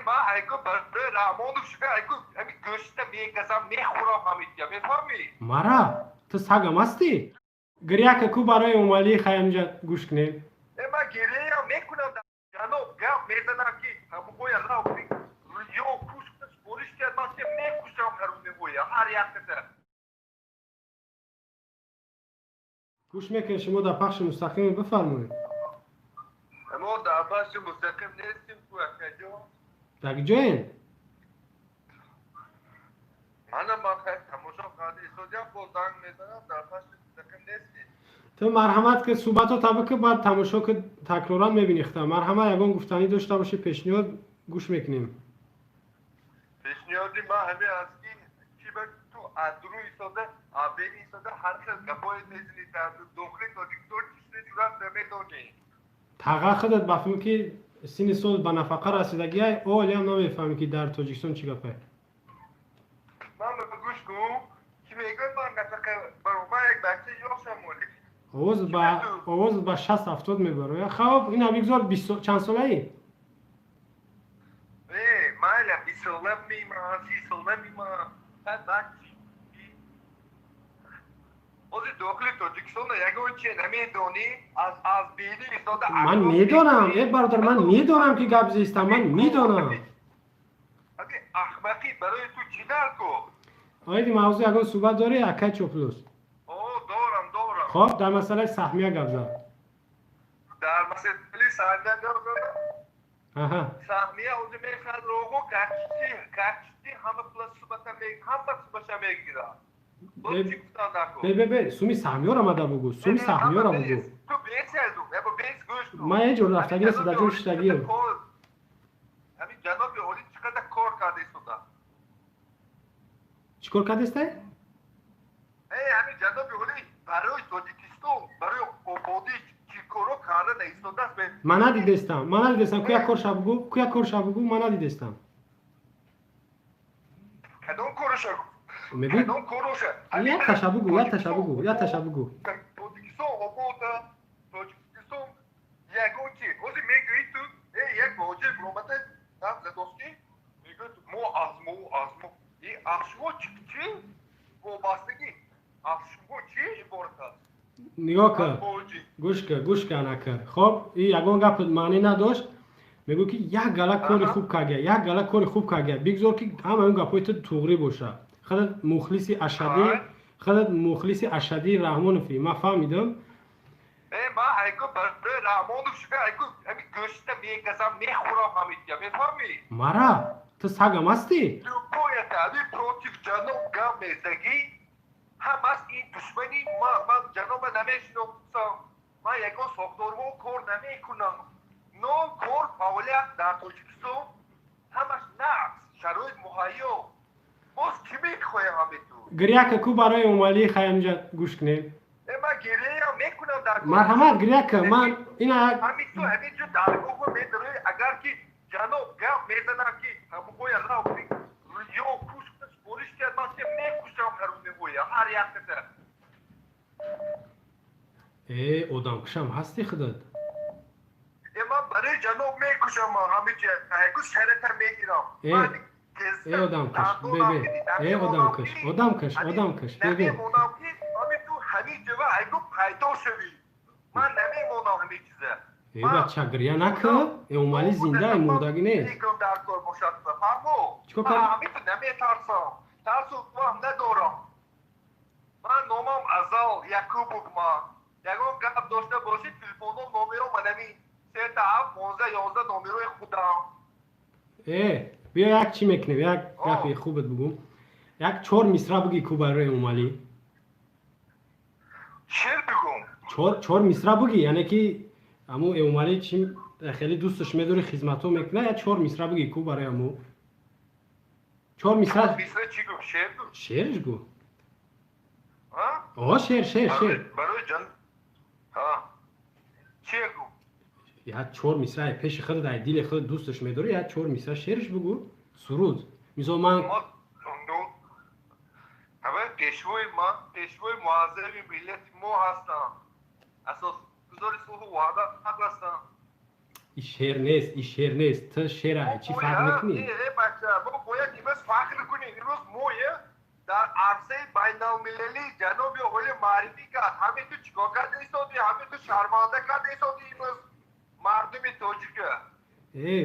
ما هایکو برای رامونو شده هایکو همین گوشت میگذارم میخورم همیشه میفهمی؟ مارا تو سگم هستی؟ گریه که کو برای اومالی خیمجا گوش کنیم ما گریه میکنم جانو گم میزنم که همون باید راوی یا کوش پولیس کرد ما که میکشم هرونه باید هر یک گوش میکنی شما در پخش مستقیم بفرمایید ما در پخش مستقیم نیستیم تو اکجا در کجایین؟ منم با خیلی تماشا قادی سوزیم با زنگ میزنم در پخش مستقیم نیستیم تو مرحمت که صحبت ها طبقه باید تماشا که تکرارا میبینی خدا مرحمت یکان گفتنی داشته باشی پیشنهاد گوش میکنیم پیشنهادی ما همه از کی به تو اندرو ایستاده آبی ایستاده هر کس گپای میزنی در داخل تا دکتر چیزی جورا نمیدونی تقا خودت بفهمی که سین سال به نفقه رسیدگی های اولی هم نمیفهمی که در تاجیکستان چی گپه من به گوش کن که میگن من نفقه برای ما یک بچه یاشم مولی آواز با 60-70 میبره خب این هم بگذار 20 چند ساله ای؟ مالا 20 ساله میمه 30 ساله میمه بعد بچی اوزی داخل تاجیکستان یکون چیه نمیدونی از بیدی ایستاده من میدونم ای برادر من میدونم که گپ زیستم من میدونم اگه احمقی برای تو چی در کو آیدی موضوع یکان صحبت داری اکه چوپلوس دارم خب در مسئله سهمیه گپ زد در مسئله سهمیه گپ زد سهمیه اوزی میخواد روغو کچتی همه پلس صبح میگیره به سومی سهمیه را مده بگو سومی سهمیه را بگو تو بیس هزو بیس گوش کن ما یه جور رفتگی رسید جور شتگی همین جناب اولی چقدر کار کرده ایستوده چیکار کرده استه؟ همین جناب اولی برای تاجیکستان برای آبادی چی کارو کرده ایستوده است من ندیدستم که یک کار شب بگو من ندیدستم کدوم کارو میگو یک تشبگو تاجیکستان آباده تاجیکستان یکو چی اوزی میگوی تو یک باجه برومده هم زدوستی میگوی تو مو این اشمو چی؟ وابستگی اشمو چی عبارت است نگاه که گوش که نکه خب این یکان گپ معنی نداشت میگو که یک گله کاری خوب کاگه بگذار که همه اون گپای تو توغری باشه خودت مخلصی اشدی رحمانوفی من فهمیدم ما هایکو برای رامونو شده هایکو همین گوشت میگذارم میخورم همیشه میفهمی؟ مارا تو سگم هستی؟ تو باید همین پروتیف جانو گم میزگی هم از این دشمنی من جناب نمیشنم من یکان ساختارمو کار نمیکنم نو کار فعالیت در تاجیکستان همش نقص شرایط مهیا باز کی میخواه همه تو گریه که کو برای اومالی خیمجا گوش کنیم من گریه میکنم در مرحمت گریه که من این همینجور درگاه میداره اگر که جناب گم میزنم که همون باید راوی یا کوش پولیس کرد ما که میکشم هرونه باید هر یک کسر آدم کشم هستی خودت من برای جناب میکشم همه چیز هیکو شرط هم میگیرم آدم کش ببین همین تو همین جوه هیکو پیدا شوی من نمیمونم همین چیزه ای بچه گریه نکه اومالی زنده مردگی نیست میکنم در کار باشد بفرمو من همین تو نمیترسم ترسو تو هم ندارم من نامم ازال یکو بگما یکم گپ داشته باشید تلفونم نومیرو منمی 3-7-11 نومیروی خودم بیا یک چی میکنیم یک گفی خوبت بگم یک 4 مصرع بگی کو برای اومالی شعر بگم 4 مصرع بگی یعنی که امو اومالی چی خیلی دوستش میداره خدمتو میکنه یا 4 مصرع بگی کو برای امو 4 مصرع چی گو شعرش گو شعر برای جان چی گو یا 4 مصرع پیش خود در دل خود دوستش میداره یا 4 مصرع شعرش بگو سرود مثلا من پیشوی معظم ملت ما هستم اساس گذاری صلح و وحدت هستم این شعر نیست تو شعره چی فرق میکنی؟ بچه ما باید امروز فخر کنیم امروز مویه در عرصه بین المللی جناب آقای معرفی کرد همه تو چیکار کرده ایستادی همه تو شرمنده کرده ایستادی امروز مردم تاجیکه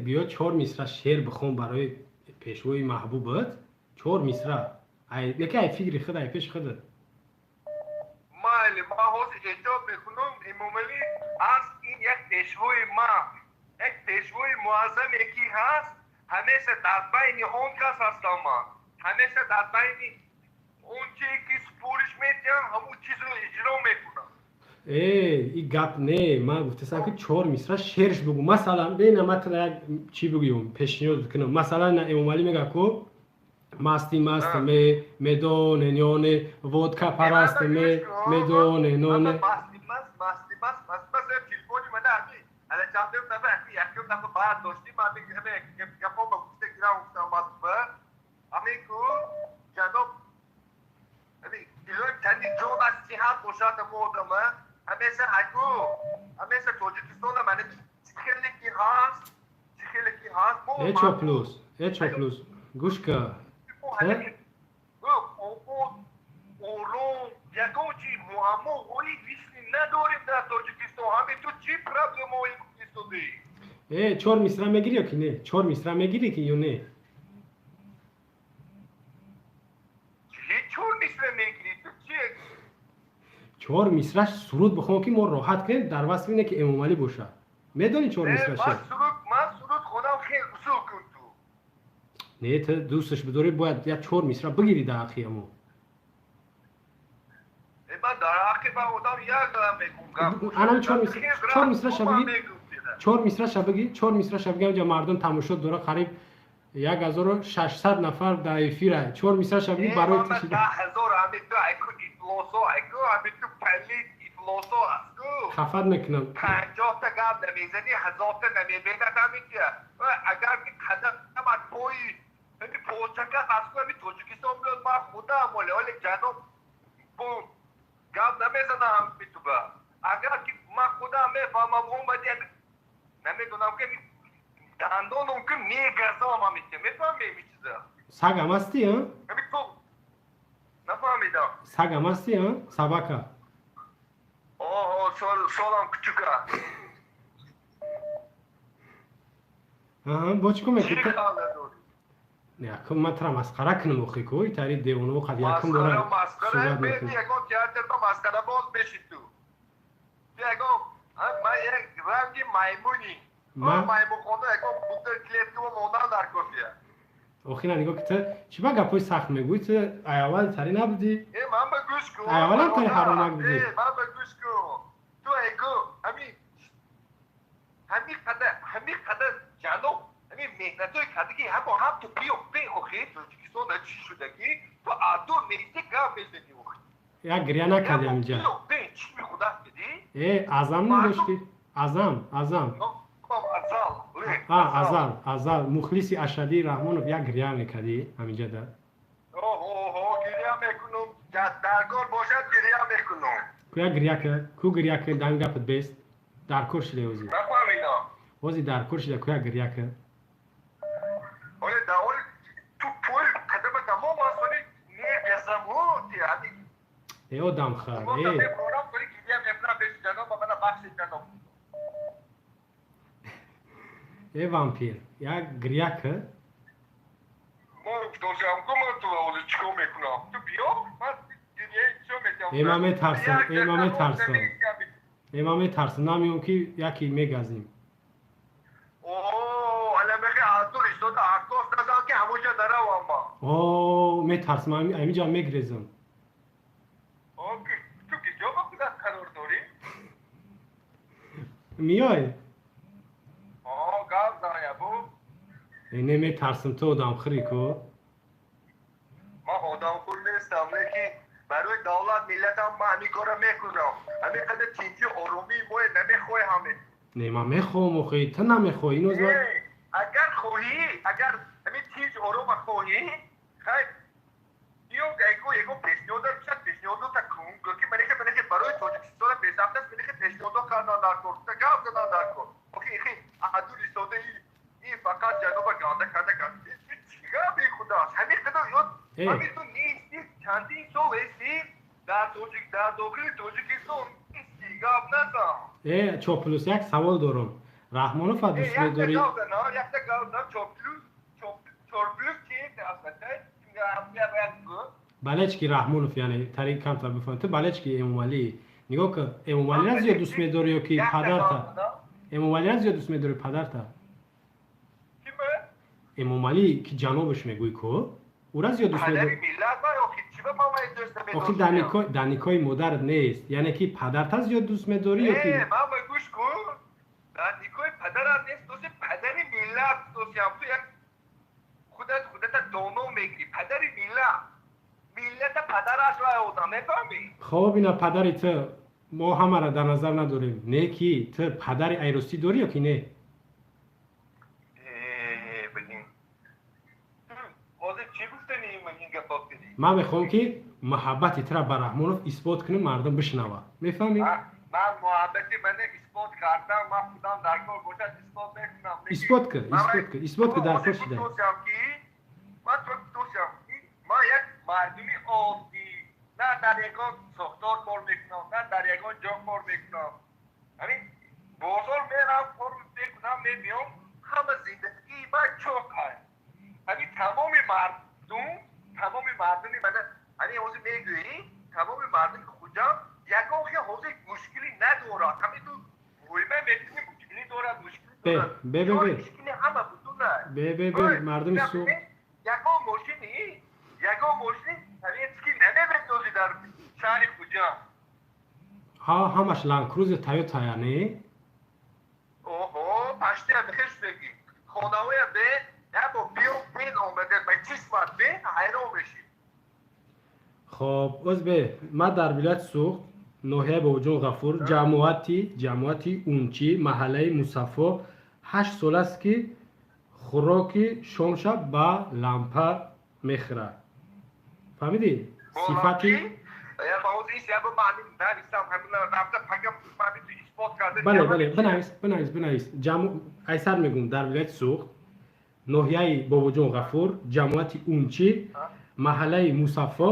بیا 4 مصرع شعر بخون برای پیشوای محبوبت 4 مصرع یکی ای فکری خود ای پیش خودت ما حوض اجاب میکنم اماملی از این یک پیشوای ما یک پیشوای معظم یکی هست همیشه در بین اون کس هستم من همیشه در بین اون چیزی که سپورش میدیم همون چیز رو اجرا میکنم این گپ نه من گفتم که 4 مصرع شعرش بگو مثلا ببین مثلا یک چی بگیم پیشنهاد کنم مثلا امامعلی میگه کو مستی مست میدونه نونه ودکا پرست میدونه نونه مستی تلفنی من همین الان چندم دفعه یکم دفعه بعد داشتیم من میگم گپا با اینستاگرام اومد همین کو جناب همین دیلویم تنی جون از صحت باشد مودمه همیشه همیشه توجیکستان من خیلی کی هست اچو پلوس گوش که اولو یکم چی معما هایی ویسنی نداریم در تاجیکستان همین تو چی پرابلم هایی کستودی 4 مصرع میگیری یا که نه 4 مصرع میگیری که یا نه 4 مصرع میگیری تو چی 4 مصرع سرود بخون که ما راحت کنیم در وصف اینه که امامعلی باشه میدونی 4 مصرع شعر من سرود خودم خیلی اصول کن تو نه تو دوستش بداری باید یا 4 مصرع بگیری در اخی امو من در اخی با اودم یک دارم میگم الان 4 مصرع شبگی 4 مصرع شبگی 4 مصرع شبگی اونجا مردم تماشا داره قریب 1600 نفر در افیره 4 مصرع شبگی برای تو 10000 همین تو ایفلاسو همین تو پلید ایفلاسو خفت میکنم 50 تا گپ نمیزنی 1000 تا نمیبینه همین که اگر هدف من توی همین پوچکه از همین تاجیکستان بیاد من خودم ولی جناب بوم گپ نمیزنم همین تو با اگر که من خودم میفهمم اومدی نمیدونم که دندان اون که میگذام همین که میفهمی این چیزا سگ هم هستی ها؟ همین تو نفهمیدم سگ هم هستی ها؟ سبکه سالم کچکه با چی کمه چی که خاله داری؟ نه کم من ترا مسخره کنم اخی کوی تاری دیونو قد یکم داره مسخره بیدی اگه تیاتر با مسخره باز بشید تو اگه من یک رنگی میمونی میمون خونده اگه بودر کلیت که مونان در کفیه اخی نه نگاه که تو چی با گپای سخت میگوی تو ایوال تاری نبودی؟ من به گوش کن ایوال هم تاری حرام نبودی؟ من به گوش کن تو اگه همین قدر جنوب همین مهنتوی کردگی هم تو بیو اخی تاجیکستان چی شدگی تو آدو میریزی گم میزنی اخی یا گریه نکردی همینجا چی میخوده بدی؟ ازم نداشتی؟ ازم ازل مخلصی اشدی رحمانو یا گریه میکردی همینجا در گریه میکنم درکار باشد گریه میکنم کو گریه که دنگه پد بیست درکار شده اوزی نفهمیدم اوزی درکار شده کو گریه که اولی داول تو پول قدم تمام آسانی نیگزم هو تی او دم خر پروگرام کنی گریه میکنم بیش جناب و من بخشی جناب وامپیر یا گریه که ما دوشم کنم تو اولی چکو میکنم تو بیا من گریه چو میتیم امامه ترسم نمیون که یکی میگذیم الان بخی آتور ایستاد آکوس نزان که همونجا نرو اما میترسم همینجا میگریزم تو که جا با کدت قرار داری؟ میای؟ گاز داره بو اینه میترسم تو آدم خری کو ما آدم خور نیستم لیکن برای دولت ملت هم من همین کارو میکنم همین قدر تینجی آرومی موی نمیخواه همین نه من میخوام اخی تو نمیخواه اینو زمان اگر همین تینج آروم خواهی خیلی یکو پیشنهاد دارم پیشنهاد تا کن که منی که برای تاجیکستان پیشنهاد است منی که پیشنهاد کردن در کن تا گاز دادن در کن اوکی عدولی ساده این فقط جناب گانده کرده چیگاه بی خداست همین قدر یاد همین تو نیستی چندین سال هستی در داخل توجیکستان چیگاه نزن چاپلوس یک سوال دارم رحمانوف دوست می‌داری؟ یک تا گاودن چاپلوس چیه балечки Раҳмонов яъне тариқ камтар бифаҳмед ту балечки Эмомалӣ нигоҳ ки Эмомалиро зиёд дӯст медорӣ ё ки падарта Эмомалиро зиёд дӯст медорӣ падарта Эмомалӣ ки ҷанобаш мегӯй ку ӯро зиёд дӯст медорӣ охир дар никоҳи модарат нест яъне ки падарта зиёд дӯст медорӣ ё ки мама гӯш кун дар никоҳи падарат нест дӯсти падари миллат дӯстям ту як худата доно мегирӣ падари миллат миллата падараш ва одам мефаҳмӣ хоб ина падари ту мо ҳамаро дар назар надорем не ки ту падари айростӣ дорӣ ё ки не ҳозир чӣ гуфтанӣ ин гапо кунӣ ман мехоҳам ки муҳаббати туро ба Раҳмонов исбот кунӣ мардум бишнава мефаҳмӣ ман муҳаббати мана исбот кардам ман худам дар кор бошад исбот мекунам исбот кун дар кор шуда ман як мардуми оддӣ на дар ягон сохтор кор мекунам на дар ягон ҷо кор мекунам ҳамин бозор мерам кор мекунам мебиём ҳама зиндагии ман чоқ аст ҳамин тамоми мардуми мана ҳамин ҳозир мегӯӣ тамоми мардуми хуҷам ягон хел ҳозир мушкилӣ надорад ҳамин ту войма метунӣ мушкилӣ дорад мушкилӣ дорад мушкили ҳама бутун мардуми су ягон мошини советский намебиндозӣ дар шаҳри хуҷам ҳамаш ландкрузер Toyota не оҳо паштия бихел шудагӣ хонаҳоя бе як бо бин омада ба чисмат бе ҳайрон мешӣ хоб ӯзбе ман дар вилояти Суғд ноҳияи Бобоҷон Ғафур ҷамоати Унчи маҳаллаи Мусаффо 8 сол аст ки хӯроки шомша ба лампа мехӯрад фаҳмидӣ сифати бинавис айсар мегӯм дар вилояти Суғд ноҳияи Бобоҷон Ғафур ҷамоати Унчи маҳаллаи Мусаффо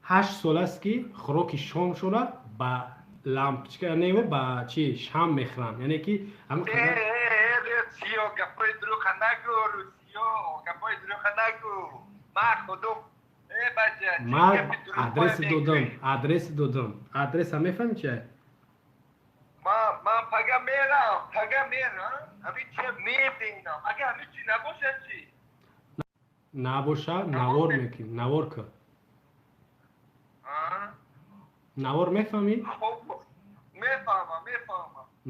8 сол аст ки хӯроки шомшора ба лампочка нева ба чи шам мехӯранд яъне ки ҳамин қадар гапои дурӯға нагӯ ман худум ман адреси додам адреса мефаҳмӣ чи ман пага мерам ҳамин чи мебинам агар ҳамин чи набоша чи набоша навор кун навор мефаҳмӣ мефаҳмам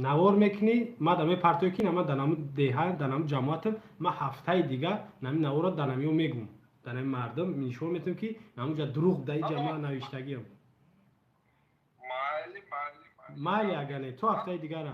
навор мекунӣ ма да мепартоӣ ки нама данаму деҳа данаму ҷамоатам ма ҳафтаи дигар нами наворро данамиё мегӯм данами мардум нишон метавам ки намуҷа дурӯғ даи ҷама навиштагиам майли агар не то ҳафтаи дигара